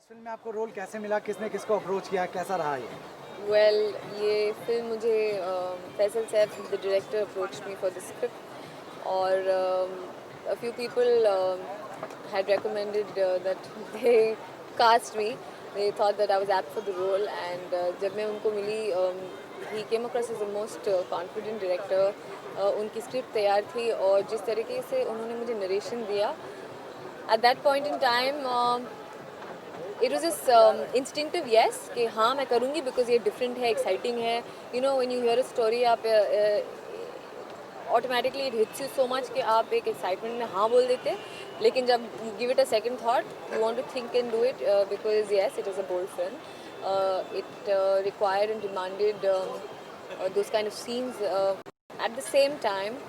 Film में आपको role कैसे मिला, किसने किसको अप्रोच किया, कैसा रहा ये? वेल ये फिल्म मुझे Faisal Saif the director approach me for the script और a few people had recommended that they cast me. They thought that I was apt for the role and जब मैं उनको मिली he came across as the most confident director. उनकी script तैयार थी और जिस तरीके से उन्होंने मुझे नरेशन दिया at that point in time it was this instinctive yes कि हाँ मैं करूँगी बिकॉज ये डिफरेंट है, एक्साइटिंग है. You know when you hear a story आप automatically it hits you so much कि आप एक एक्साइटमेंट में हाँ बोल देते. लेकिन जब you give it a second thought you want to think and do it because yes it is a bold film. It required and demanded those kind of scenes at the same time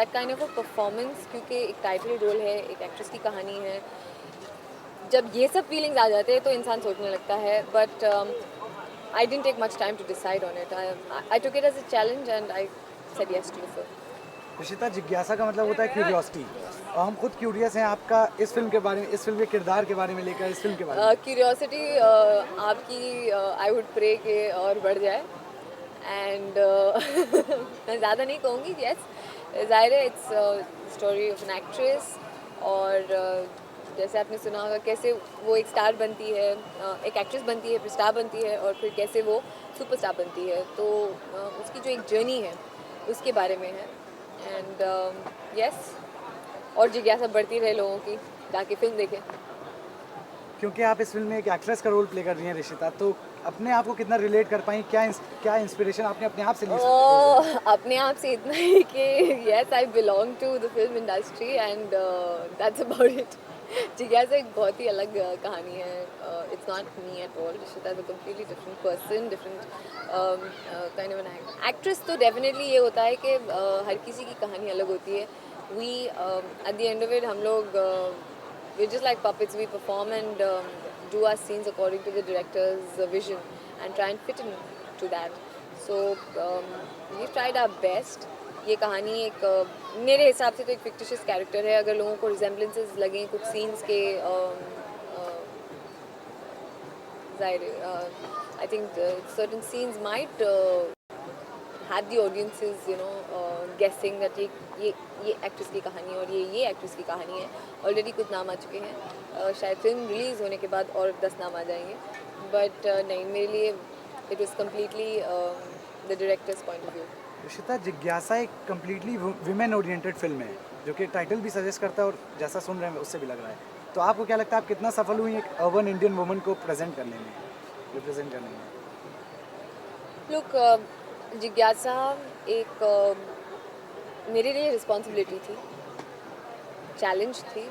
that kind of a performance क्योंकि एक title role है, एक actress की कहानी है. जब ये सब फीलिंग्स आ जाते हैं तो इंसान सोचने लगता है. But I didn't take much time to decide on it. I took it as a challenge and I said yes to the film. Rishita, जिज्ञासा का मतलब होता है क्यूरियोसिटी, और हम खुद क्यूरियस हैं आपका इस फिल्म के बारे में, इस फिल्म के किरदार के बारे में लेकर, इस फिल्म के बारे में। क्यूरियोसिटी आपकी आई वुड प्रे के और बढ़ जाए. एंड मैं ज़्यादा नहीं कहूँगी. यस ज़ाहिर है it's story of an actress और जैसे आपने सुना होगा कैसे वो एक स्टार बनती है, एक एक्ट्रेस बनती है, फिर स्टार बनती है और फिर कैसे वो सुपरस्टार बनती है. तो उसकी जो एक जर्नी है उसके बारे में है. एंड यस और जिज्ञासा बढ़ती रहे लोगों की, जाके फिल्म देखें. क्योंकि आप इस फिल्म में एक एक्ट्रेस का रोल प्ले कर रही हैं ऋषिता, तो अपने आप को कितना रिलेट कर पाई, क्या इंस्पिरेशन आपने अपने आप से ली? अपने आप से इतना ही कि yes I belong to the film industry and that's about it. जिज्ञासा एक बहुत ही अलग कहानी है. It's not me at all. Rishita is a completely different person, different kind of an actress. तो डेफिनेटली ये होता है कि हर किसी की कहानी अलग होती है. We at the end of it हम लोग we're just like puppets. We perform and do our scenes according to the director's vision and try and fit into that. So we tried our best. ये कहानी एक मेरे हिसाब से तो एक फिक्टिशियस कैरेक्टर है. अगर लोगों को रिजेम्बलेंसेस लगें कुछ सीन्स के, जाहिर I think certain scenes might had the audiences guessing that ये एक्ट्रेस की कहानी है और ये एक्ट्रेस की कहानी है. ऑलरेडी कुछ नाम आ चुके हैं. शायद फिल्म रिलीज़ होने के बाद और 10 नाम आ जाएंगे. बट नहीं, मेरे लिए it was completely the directors point of view. Rishita, जिज्ञासा एक कम्प्लीटली वुमेन ओरिएंटेड फिल्म है, जो कि टाइटल भी सजेस्ट करता है और जैसा सुन रहे हैं उससे भी लग रहा है. तो आपको क्या लगता है, आप कितना सफल हुई एक अर्बन इंडियन वुमन को प्रेजेंट करने में, रिप्रेजेंट करने में? लुक, जिज्ञासा एक मेरे लिए रिस्पॉन्सिबिलिटी थी, चैलेंज थी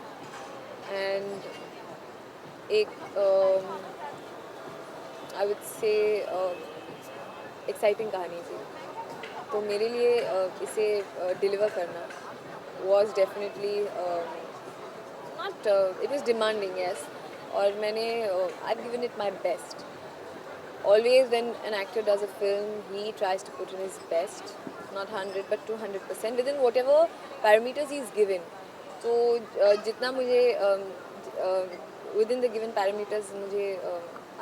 एंड एक आई वुड से एक्साइटिंग कहानी थी. तो मेरे लिए इसे डिलीवर करना was definitely not it was demanding, yes. और मैंने I've given it my best. Always when an actor does a film, he tries to put in his best, not 100 but 200% within whatever parameters he's given. तो जितना मुझे within the given parameters मुझे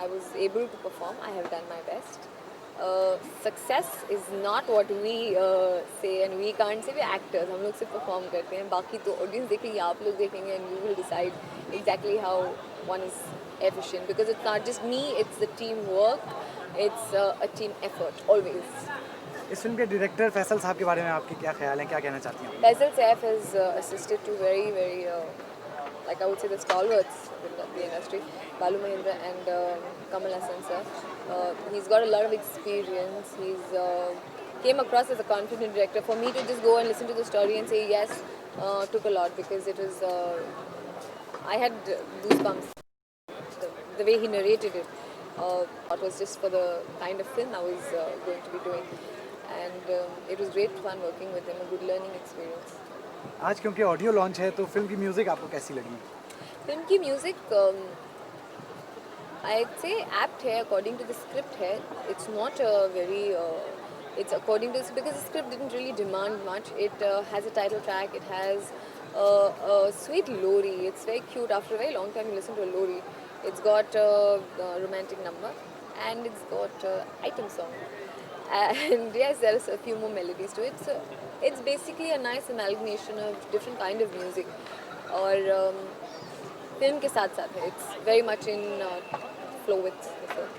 I was able to perform. I have done my best. Success is not what we say and we can't say. We actors, हम लोग सिर्फ perform करते हैं. बाकी तो audience देखेंगे, आप लोग देखेंगे and you will decide exactly how one is efficient, because it's not just me, it's the team work, it's a team effort always. इस फिल्म के डायरेक्टर फैसल साहब के बारे में आपके क्या ख्याल हैं, क्या कहना चाहती हैं? Faisal Saif has assisted to very like I would say the stalwarts in the industry, Balu Mahendra and Kamal Hassan sir. He's got a lot of experience. He's came across as a confident director. For me to just go and listen to the story and say yes took a lot, because it was I had goosebumps. The way he narrated it, it was just for the kind of film I was going to be doing, and it was great fun working with him. A good learning experience. आज क्योंकि audio launch है, तो film की music आपको कैसी लगी? Film की music I'd say apt है, according to the script है. It's not a very it's according to this, because the script didn't really demand much. It has a title track. It has a sweet lori. It's very cute. After a very long time, you listen to a lori. It's got a romantic number, and it's got item song. And yes, there are a few more melodies to it. So it's basically a nice amalgamation of different kind of music. और film के साथ साथ है. It's very much in flow with the film.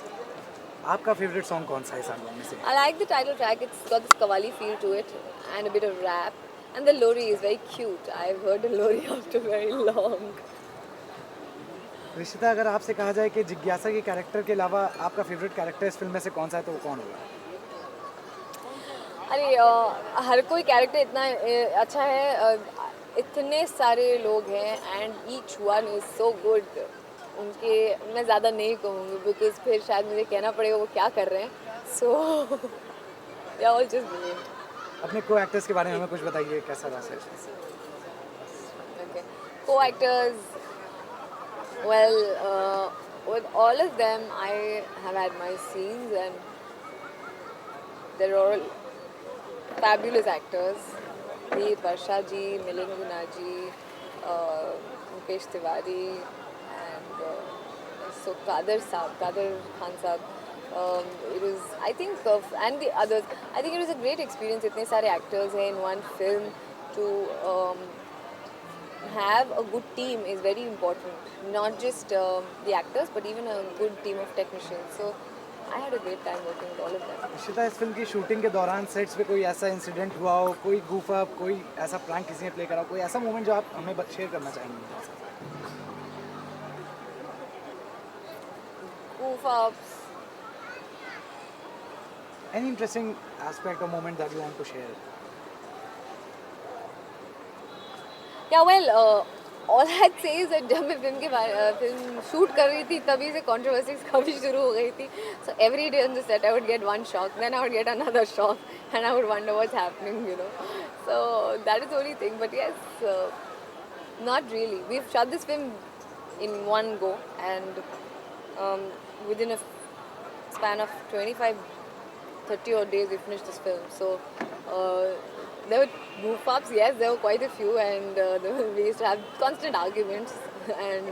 आपका favourite song कौन सा है इस एल्बम में से? I like the title track. It's got this Qawwali feel to it and a bit of rap. And the lori is very cute. I've heard a lori after very long. Rishita, अगर आपसे कहा जाए कि जिज्ञासा के character के अलावा आपका फेवरेट कैरेक्टर इस फिल्म में से कौन सा है तो वो कौन होगा? अरे हर कोई कैरेक्टर इतना अच्छा है. इतने सारे लोग हैं and each one is so good. उनके मैं ज़्यादा नहीं कहूँगी बिकॉज फिर शायद मुझे कहना पड़ेगा वो क्या कर रहे हैं. So they are all just brilliant. अपने को एक्टर्स के बारे में हमें कुछ बताइए, कैसा रहा set? Okay. Co-actors, well, with all of them, I have had my scenes, and they're all fabulous actors. Be it Varsha ji, Milind Gunaji, Mukesh Tiwari, and so Kader Khan Saab. It was, I think, and the others. I think it was a great experience. इतने सारे actors हैं in one film to. Have a good team is very important. Not just the actors, but even a good team of technicians. So I had a great time working with all of them. Rishita, इस film की shooting के दौरान sets पे कोई ऐसा incident हुआ हो, कोई goof up, कोई ऐसा प्रैंक किसी ने प्ले करा हो, कोई ऐसा मोमेंट जो आप हमें शेयर करना चाहेंगे? Goof ups. Any interesting aspect or moment that you want to share? Yeah, well, all I'd say is that जब मैं फिल्म शूट कर रही थी तभी से controversies काफ़ी शुरू हो गई थी. So every day on the set I would get one shock, then I would get another shock, and I would wonder what's happening, you know. So that is the only thing. But yes, not really. We've shot this film in one go, and within a span of 25-30 odd days we finished this film. So there were goof ups, yes, there were quite a few, and we used to have constant arguments and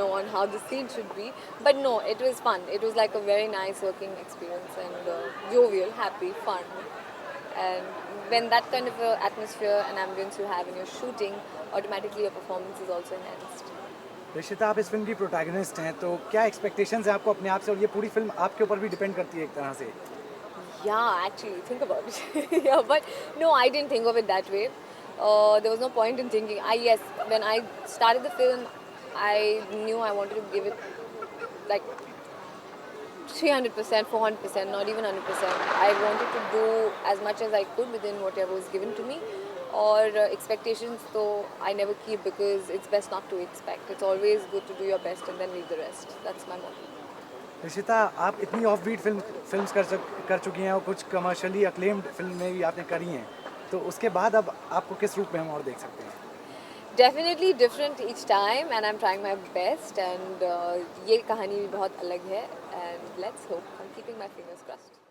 on how the scene should be. But no, it was fun. It was like a very nice working experience and jovial, happy, fun. And when that kind of atmosphere and ambience you have in your shooting, automatically your performance is also enhanced. Rishita, आप इस film की protagonist हैं, तो क्या expectations हैं आपको अपने आप से, और ये पूरी फिल्म आपके ऊपर भी डिपेंड करती है एक तरह से? Yeah, actually, think about it. Yeah, but no, I didn't think of it that way. There was no point in thinking. Yes, when I started the film, I knew I wanted to give it like 300%, 400%, not even 100%. I wanted to do as much as I could within whatever was given to me. Or expectations, though, I never keep because it's best not to expect. It's always good to do your best and then leave the rest. That's my motto. Rishita, आप इतनी off beat films कर चुकी हैं और कुछ commercially acclaimed फिल्में भी आपने करी हैं, तो उसके बाद अब आपको किस रूप में हम और देख सकते हैं? Definitely different each time, and I'm trying my best. And ये कहानी भी बहुत अलग है. And let's hope. I'm keeping my fingers crossed.